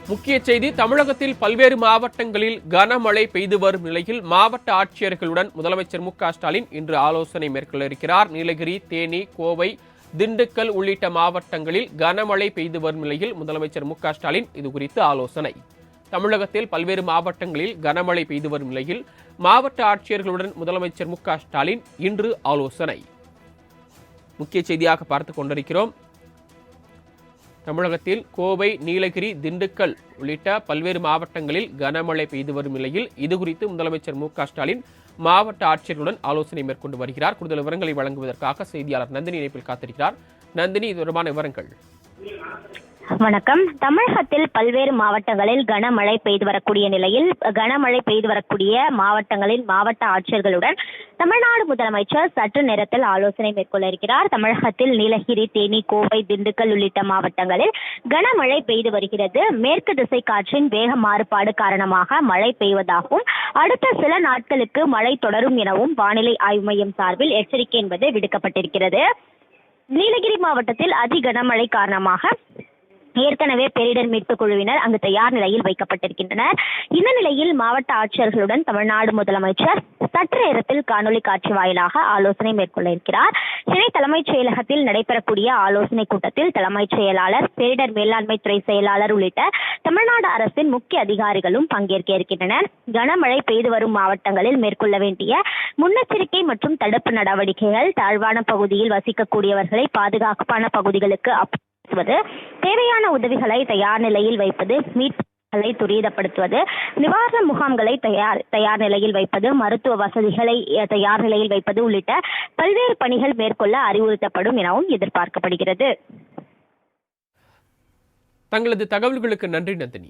முக்கிய செய்தி தமிழகத்தில் பல்வேறு மாவட்டங்களில் கனமழை பெய்து வரும் நிலையில் மாவட்ட ஆட்சியர்களுடன் முதலமைச்சர் மு.க.ஸ்டாலின் இன்று ஆலோசனை மேற்கொள்ள இருக்கிறார். நீலகிரி, தேனி, கோவை, திண்டுக்கல் உள்ளிட்ட மாவட்டங்களில் கனமழை பெய்து வரும் நிலையில் முதலமைச்சர் மு.க.ஸ்டாலின் இதுகுறித்து ஆலோசனை. தமிழகத்தில் பல்வேறு மாவட்டங்களில் கனமழை பெய்து வரும் நிலையில் மாவட்ட ஆட்சியர்களுடன் முதலமைச்சர் மு.க.ஸ்டாலின் இன்று ஆலோசனை. முக்கிய செய்தியாக பார்த்துக் கொண்டிருக்கிறோம். தமிழகத்தில் கோவை, நீலகிரி, திண்டுக்கல் உள்ளிட்ட பல்வேறு மாவட்டங்களில் கனமழை பெய்து வரும் நிலையில் இதுகுறித்து முதலமைச்சர் மு.க.ஸ்டாலின் மாவட்ட ஆட்சியர்களுடன் ஆலோசனை மேற்கொண்டு வருகிறார். கூடுதல் விவரங்களை வழங்குவதற்காக செய்தியாளர் நந்தினி இணைப்பில் காத்திருக்கிறார். நந்தினி, இது தொடர்பான விவரங்கள். வணக்கம். தமிழகத்தில் பல்வேறு மாவட்டங்களில் கனமழை பெய்து வரக்கூடிய நிலையில் கனமழை பெய்து வரக்கூடிய மாவட்டங்களின் மாவட்ட ஆட்சியர்களுடன் தமிழ்நாடு முதலமைச்சர் சற்று நேரத்தில் ஆலோசனை மேற்கொள்ள இருக்கிறார். தமிழகத்தில் நீலகிரி, தேனி, கோவை, திண்டுக்கல் உள்ளிட்ட மாவட்டங்களில் கனமழை பெய்து வருகிறது. மேற்கு திசை காற்றின் வேக மாறுபாடு காரணமாக மழை பெய்வதாகவும் அடுத்த சில நாட்களுக்கு மழை தொடரும் எனவும் வானிலை ஆய்வு மையம் சார்பில் எச்சரிக்கை என்பது விடுக்கப்பட்டிருக்கிறது. நீலகிரி மாவட்டத்தில் அதி கனமழை காரணமாக ஏற்கனவே பேரிடர் மீட்பு குழுவினர் அங்கு தயார் நிலையில் வைக்கப்பட்டிருக்கின்றனர். இந்த நிலையில் மாவட்ட ஆட்சியர்களுடன் தமிழ்நாடு முதலமைச்சர் சற்று நேரத்தில் காணொலி காட்சி வாயிலாக ஆலோசனை மேற்கொள்ள இருக்கிறார். சென்னை தலைமைச் செயலகத்தில் நடைபெறக்கூடிய ஆலோசனை கூட்டத்தில் தலைமைச் செயலாளர், பேரிடர் மேலாண்மை துறை செயலாளர் உள்ளிட்ட தமிழ்நாடு அரசின் முக்கிய அதிகாரிகளும் பங்கேற்க இருக்கின்றனர். கனமழை பெய்து வரும் மாவட்டங்களில் மேற்கொள்ள வேண்டிய முன்னெச்சரிக்கை மற்றும் தடுப்பு நடவடிக்கைகள், தாழ்வான பகுதியில் வசிக்கக்கூடியவர்களை பாதுகாப்பான பகுதிகளுக்கு தேவையான உதவிகளை தயார் நிலையில் வைப்பது, மீட்புகளை துரிதப்படுத்துவது, நிவாரண முகாம்களை தயார் நிலையில் வைப்பது, மருத்துவ வசதிகளை தயார் நிலையில் வைப்பது உள்ளிட்ட பல்வேறு பணிகள் மேற்கொள்ள அறிவுறுத்தப்படும் எனவும் எதிர்பார்க்கப்படுகிறது. தங்களது தகவல்களுக்கு நன்றி நந்தினி.